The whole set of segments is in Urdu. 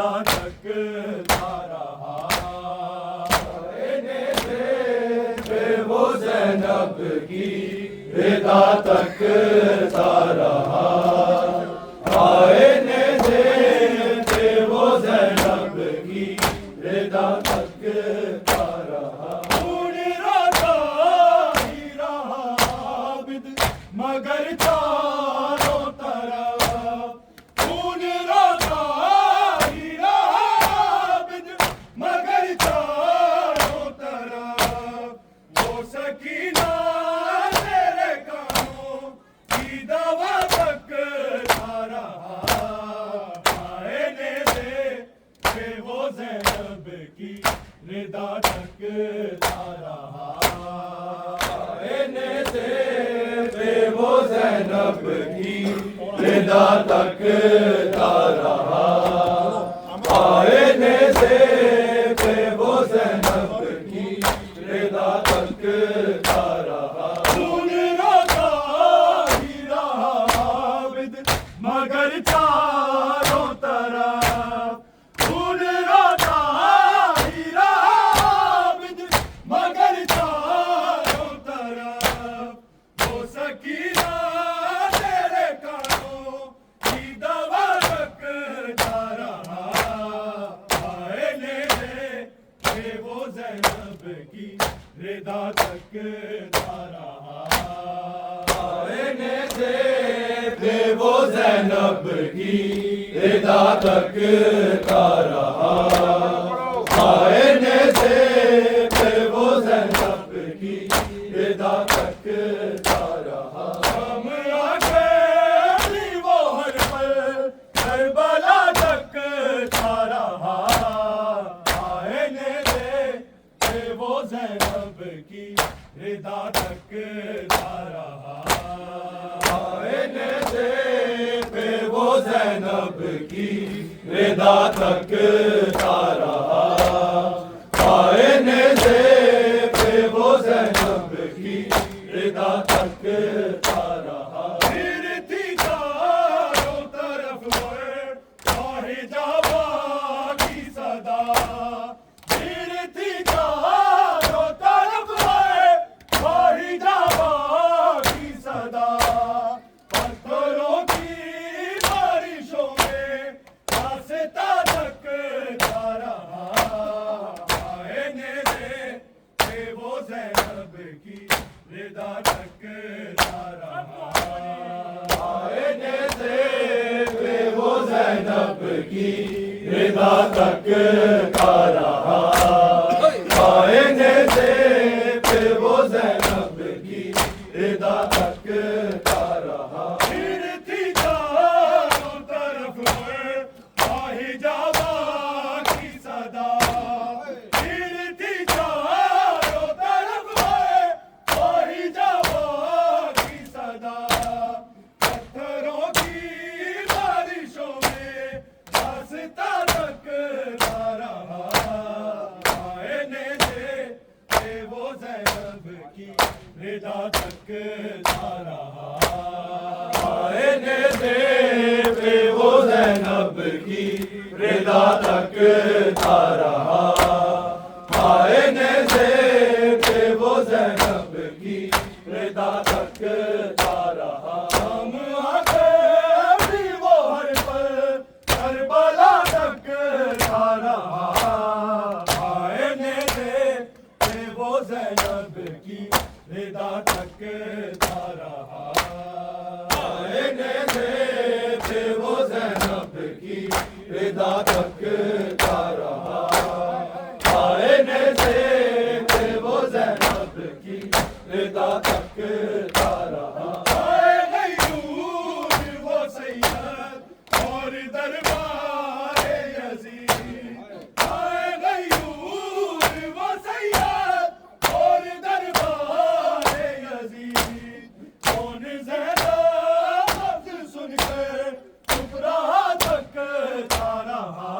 ردا تکتا رہا وہ زینب کی ردا تکتا رہا آئینے سے وہ زینب کی ردا تکتا رہا خون رضا ہی رہا عابد مگر چاروں طرف خون رضا ہی رہا عابد مگر چاروں طرف وہ سکینہ تیرے کانوں کی دوا تکتا رہا آئینے سے وہ زینب کی ردا تکتا رہا آئینے سے وہ زینب کی ردا تکتا رہا آئینے سے وہ زینب کی ردا تکتا رہا خون رضا ہی رہا عابد مگر چاروں طرف خون رضا ہی رہا عابد مگر چاروں طرف وہ سکینہ تیرے کانوں کی دوا تکتا رہا آئینے سے وہ زینب کی ردا تکتا رہا آئینے سے وہ زینب کی ردا تکتا رہا آئینے سے وہ زینب کی ردا تکتا رہا ہم آگے وہ ہر پل کربلا تکتا رہا آئینے سے وہ زینب کی ردا تکتا رہا آئینے سے وہ زینب کی ردا تکتا رہا آئینے سے وہ زینب کی ردا تکتا رہا پھر تھی چاروں طرف شاہ جابا کی صدا پھر تھی چاروں طرف شاہ جابا کی صدا پتھروں کی بارشوں میں راستہ تکتا رہا آئینے سے وہ زینب کی ردا تکتا رہا آئینے سے وہ زینب کی ردا تکتا رہا آئینے سے وہ زینب کی ردا تکتا رہا پھر تھی چاروں طرف شاہ جابا کی صدا پھر تھی چاروں طرف شاہ جابا کی صدا پتھروں کی بارشوں میں راستہ تکتا رہا آئینے سے وہ زینب کی ردا تکتا رہا آئینے سے وہ زینب کی ردا تکتا رہا آئینے سے وہ زینب کی ردا تکتا رہا ہم آگے بھی وہ ہر پل کربلا تکتا رہا آئینے سے وہ زینب کی ردا تکتا رہا آئینے سے وہ زینب کی ردا تکتا رہا آئینے سے وہ زینب کی ردا تکتا رہا آئے غیور وہ سید اور دربار یزید آئے غیور وہ سید اور دربار یزید کون زینب لفظ سن کر چپ رہا تکتا رہا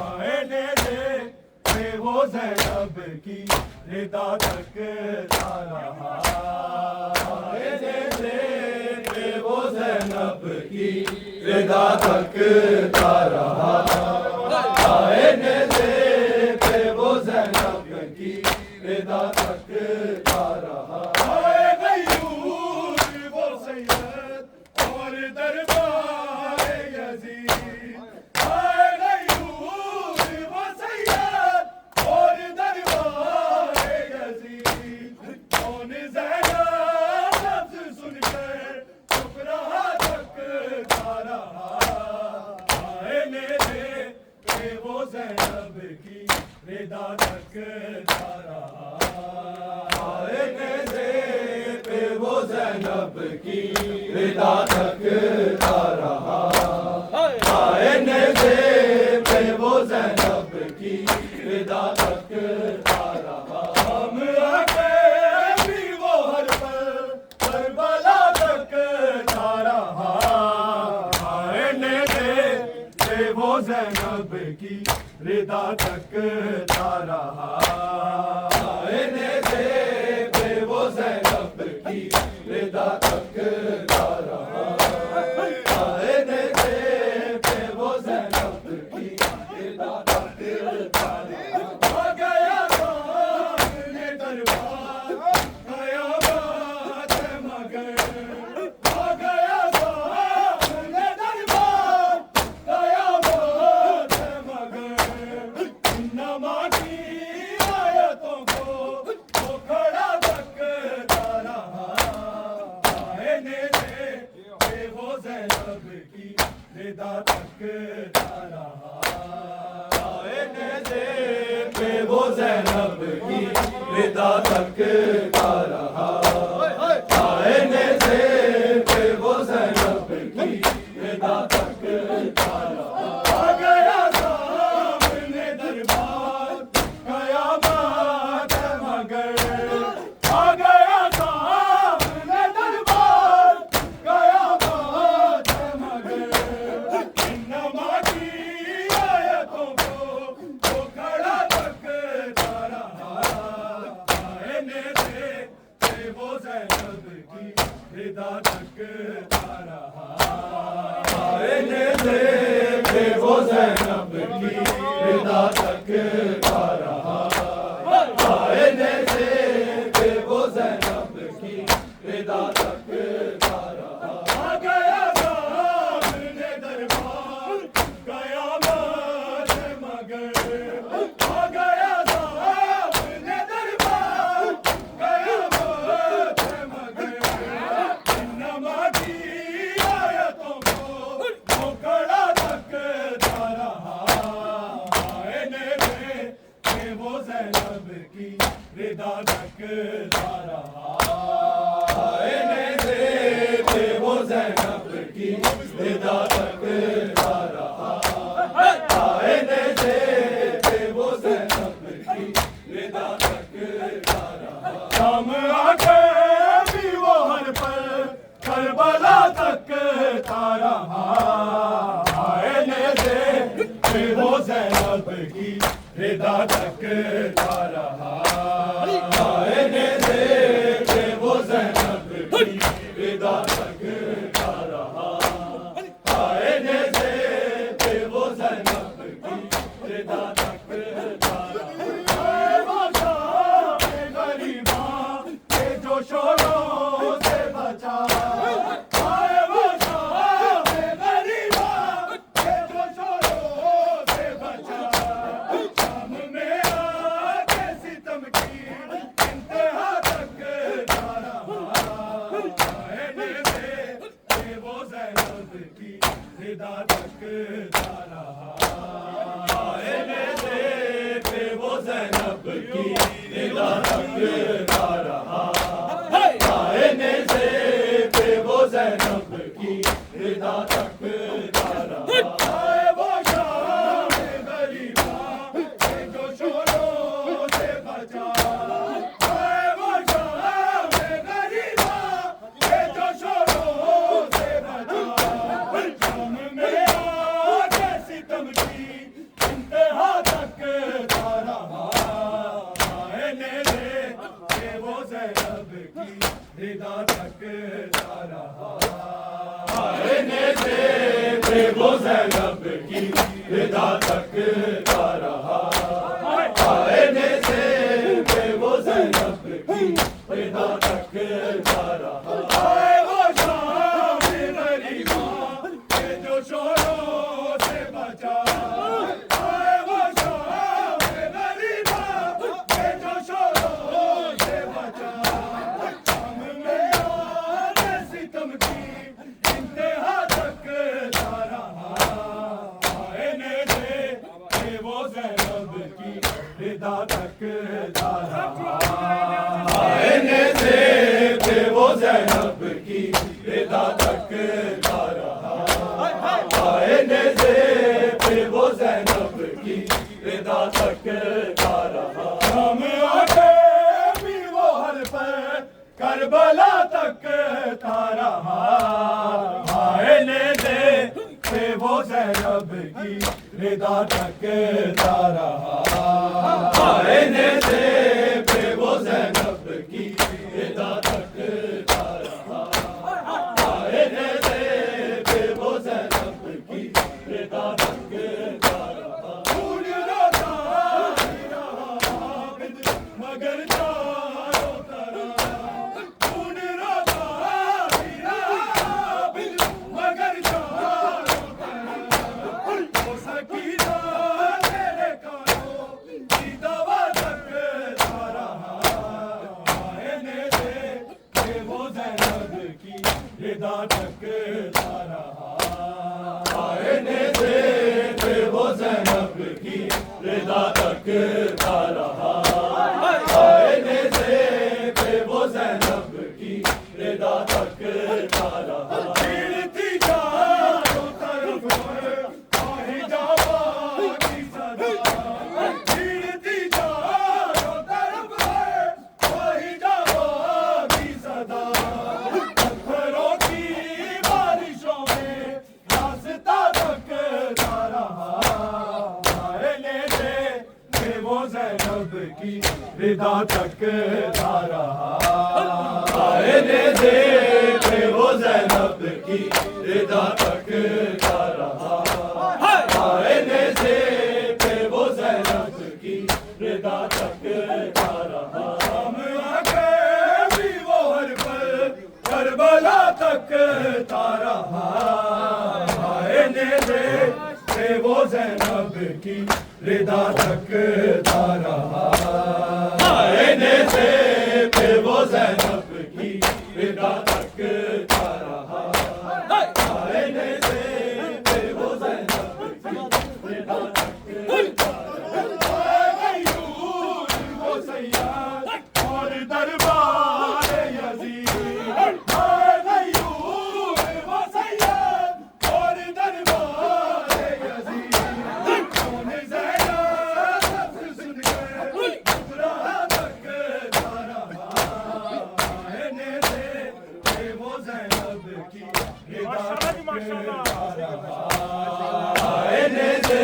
آئینے سے وہ زینب کی ردا تکتا رہا آئینے سے وہ زینب کی ردا تکتا رہا تکتا رہا، آئینے سے پہ وہ زینب کی رضا تکتا رہا، آئینے سے پہ وہ زینب کی رضا تکتا رہا، ہم آگے بھی وہ ہر پل کربلا تکتا رہا، آئینے سے پہ وہ زینب کی رضا تکتا رہا، آئینے سے پہ وہ زینب کی رضا تکتا رہا، آئینے سے پہ وہ زینب کی رضا تکتا رہا، آ گیا سامنے دربار قیامت مگر، آ گیا سامنے دربار قیامت مگر، انما کی آیتوں کو وہ کھڑا تکتا رہا، آئینے سے پہ وہ زینب کی رضا تکتا رہا، آئینے سے پہ وہ زینب کی رضا تکتا رہا، آئینے سے پہ وہ زینب کی رضا تکتا رہا، آ گیا سامنے دربار قیامت مگر، آ گیا سامنے دربار قیامت مگر، انما کی آیتوں کو وہ کھڑا تکتا رہا، آئینے سے پہ وہ زینب کی رضا تکتا رہا، آئینے سے پہ وہ زینب کی رضا تکتا رہا، آئینے سے پہ وہ زینب کی رضا تکتا رہا، آ گیا سامنے دربار قیامت مگر، آ گیا سامنے دربار قیامت مگر، انما کی آیتوں کو وہ کھڑا تکتا رہا، آئینے سے پہ وہ زینب کی رضا تکتا رہا، آئینے سے پہ وہ زینب کی رضا تکتا رہا، آئینے سے پہ وہ زینب کی رضا تکتا رہا، شام آکے بھی وہ ہر پل کربلا تکتا رہا، آئینے سے پہ وہ زینب کی رضا تکتا رہا، آئینے سے پہ وہ زینب کی رضا تکتا رہا، آئینے سے پہ وہ زینب کی رضا تکتا رہا، اے وہ شام غریباں کے جو شوروں سے بچا، اے وہ شام غریباں کے جو شوروں سے بچا، شام میں آ کے ستم کی انتہا تکتا رہا، آئینے سے پہ وہ زینب کی رضا تکتا رہا، آئینے سے پہ وہ زینب کی رضا تکتا رہا، آئینے سے پہ وہ زینب کی رضا تکتا رہا، اے وہ شام غریباں کے جو شوروں سے بچا، اے وہ شام غریباں کے جو شوروں سے بچا، شام میں آ کے ستم کی انتہا تکتا رہا، آئینے سے پہ وہ زینب کی رضا تکتا رہا، آئینے سے پہ وہ زینب کی رضا تکتا رہا، آئینے سے پہ وہ زینب کی رضا تکتا رہا، اے وہ شام غریباں کے جو شوروں سے بچا، اے وہ شام غریباں کے جو شوروں سے بچا، شام میں آ کے ستم کی انتہا تکتا رہا، آئینے سے پہ وہ زینب کی رضا تکتا زینب کی رضا تکتا رہا آئے نیزے پہ وہ زینب کی رضا تکتا رہا ہم آگے بھی وہ ہر پر کربلا تکتا رہا آئے نیزے پہ وہ زینب کی رضا تکتا رہا آئے نیزے پہ وہ زینب کی رضا تکتا رہا آئے نیزے پہ وہ زینب کی رضا تکتا رہا خون روتا رہا عابد مگر چاروں طرف خون روتا رہا عابد مگر چاروں طرف وہ سکینہ تیرے کانوں کی دوا تکتا رہا آئے نیزے پہ وہ زینب کی رضا تکتا رہا آئے نیزے پہ وہ زینب کی رضا تکتا رہا آئے نیزے پہ وہ زینب کی رضا تکتا رہا چھیڑتی چاروں طرف آہی جاوا کی صدا چھیڑتی چاروں طرف آہی جاوا کی صدا پتھروں کی بارشوں میں راستہ تکتا رہا آئے نیزے پہ وہ زینب کی رضا تکتا رہا آئے نیزے پہ وہ زینب کی رضا تکتا رہا آئے نیزے پہ وہ زینب کی رضا تکتا رہا ہم آگے بھی وہ ہر پل کربلا تکتا رہا آئے نیزے پہ وہ زینب کی رضا تکتا رہا آئے نیزے پہ وہ زینب کی رضا تکتا رہا آئے نیزے پہ وہ زینب کی رضا تکتا رہا غیور وہ سیاد اور دربار یزید غیور وہ سیاد اور دربار یزید کون زینب سے سن کے گھبرا تکتا رہا آئے نیزے پہ وہ زینب کی رضا تکتا رہا آئے نیزے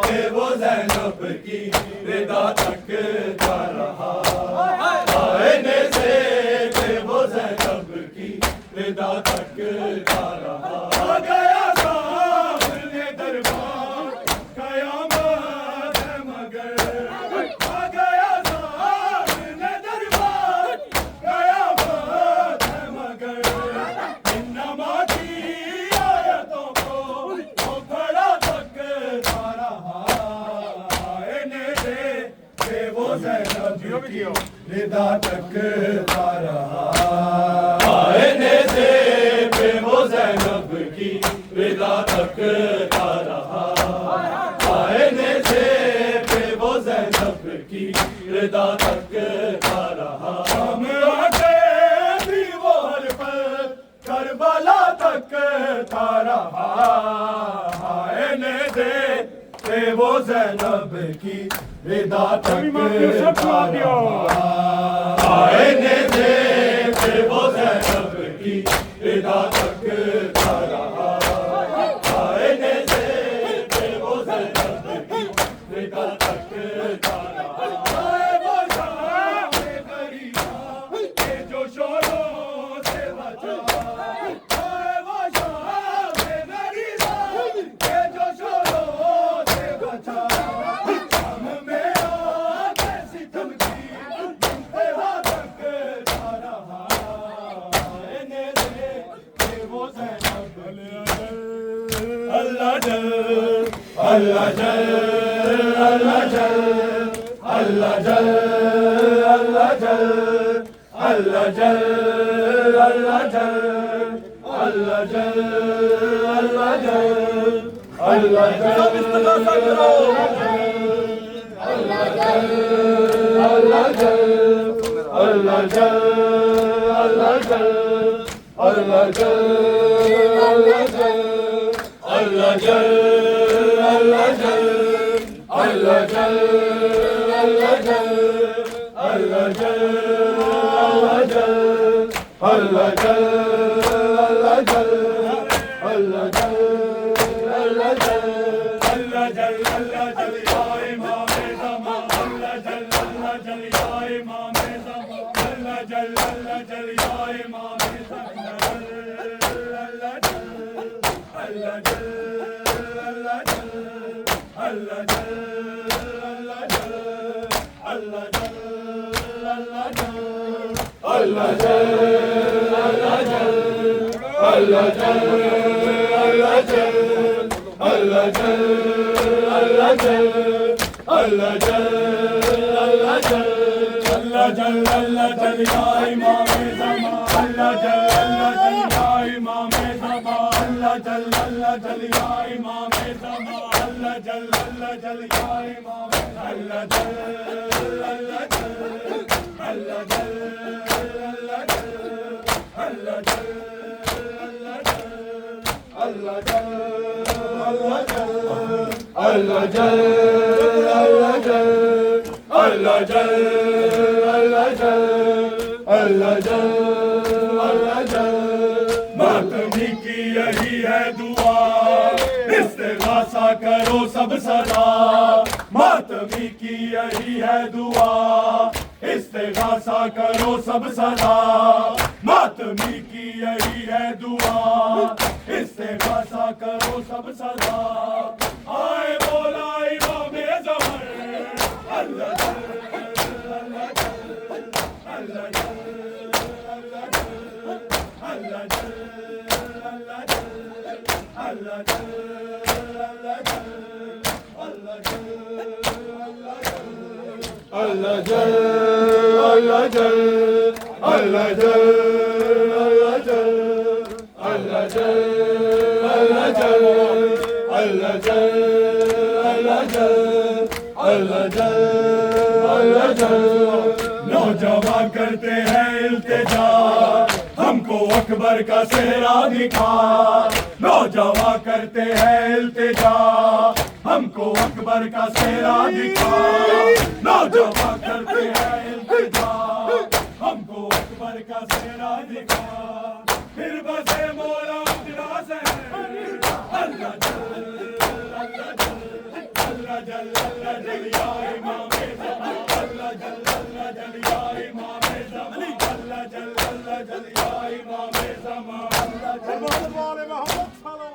پہ وہ زینب کی رضا تکتا رہا آئے نیزے پہ وہ زینب کی رضا تکتا رہا آ گیا سامنے دربار قیامت ہے مگر آ گیا سامنے دربار قیامت ہے مگر انما کی آیتوں کو وہ کھڑا تکتا رہا آئے نیزے پہ وہ زینب کی رضا تکتا رہا آئے نیزے پہ وہ زینب کی رضا تکتا رہا آئے نیزے پہ وہ زینب کی رضا تکتا رہا ہم آگے بھی وہ ہر پل کربلا تکتا رہا آئے نیزے پہ وہ زینب کی رضا تکتا رہا آئے نیزے پہ وہ زینب کی رضا تکتا رہا آئے نیزے پہ وہ زینب کی رضا تکتا رہا آئے وہ شام غریبا کہ جو شوروں سے بچا آئے وہ شام غریبا کہ جو شوروں سے بچا ہم میرا کیسی ستم کی انتہا تکتا رہا آئے نیزے پہ وہ زینب اللہ جل اللہ جل اللہ جل اللہ جل اللہ جل اللہ جل اللہ جل اللہ جل اللہ جل اللہ جل اللہ جل اللہ جل اللہ جل اللہ جل اللہ جل اللہ جل اللہ جل اللہ جل اللہ جل اللہ جل اللہ جل اللہ جل اللہ جل اللہ جل اللہ جل اللہ جل اللہ جل اللہ جل یا امام زمان اللہ جل اللہ جل یا امام زمان اللہ جل اللہ جل یا امام زمان اللہ جل اللہ جل اللہ جل اللہ جل اللہ جل اللہ جل اللہ جل اللہ جل اللہ جل اللہ جل اللہ جل اللہ جل اللہ جل اللہ جل اللہ جل اللہ جل اللہ جل یا امام زمان اللہ جل اللہ جل یا امام زمان اللہ جل اللہ جل یا امام زمان اللہ جل اللہ جل یا امام اللہ جل اللہ جل اللہ جل اللہ جل اللہ جل اللہ جل اللہ جل اللہ جل اللہ جل اللہ جل اللہ جل اللہ جل اللہ جل ماتمی کی یہی ہے دعا استغاثہ کرو سب صدا ماتمی کی یہی ہے دعا استغاثہ کرو سب صدا ماتمی کی یہی ہے دعا استغاثہ کرو سب صدا آئے مولا امام زمان اللہ جل اللہ جل اللہ جل اللہ جل اللہ جل اللہ جل اللہ جل اللہ جل اللہ جل اللہ جل اللہ جل اللہ جل اللہ جل اللہ جل اللہ جل اللہ جل اللہ جل اللہ جل نوجوان کرتے ہیں التجا ہم کو اکبر کا چہرہ دکھا نوجوان کرتے ہیں التجا ہم کو اکبر کا چہرہ دکھا نوجوان کرتے ہیں التجا ہم کو اکبر کا چہرہ دکھا پھر بسے مولا تیرا سے اللہ جل اللہ جل اللہ جل اللہ جل یا امام زمان اللہ جل اللہ جل یا امام زمان اللہ جل اللہ جل یا امام زمان اللہ جل محمد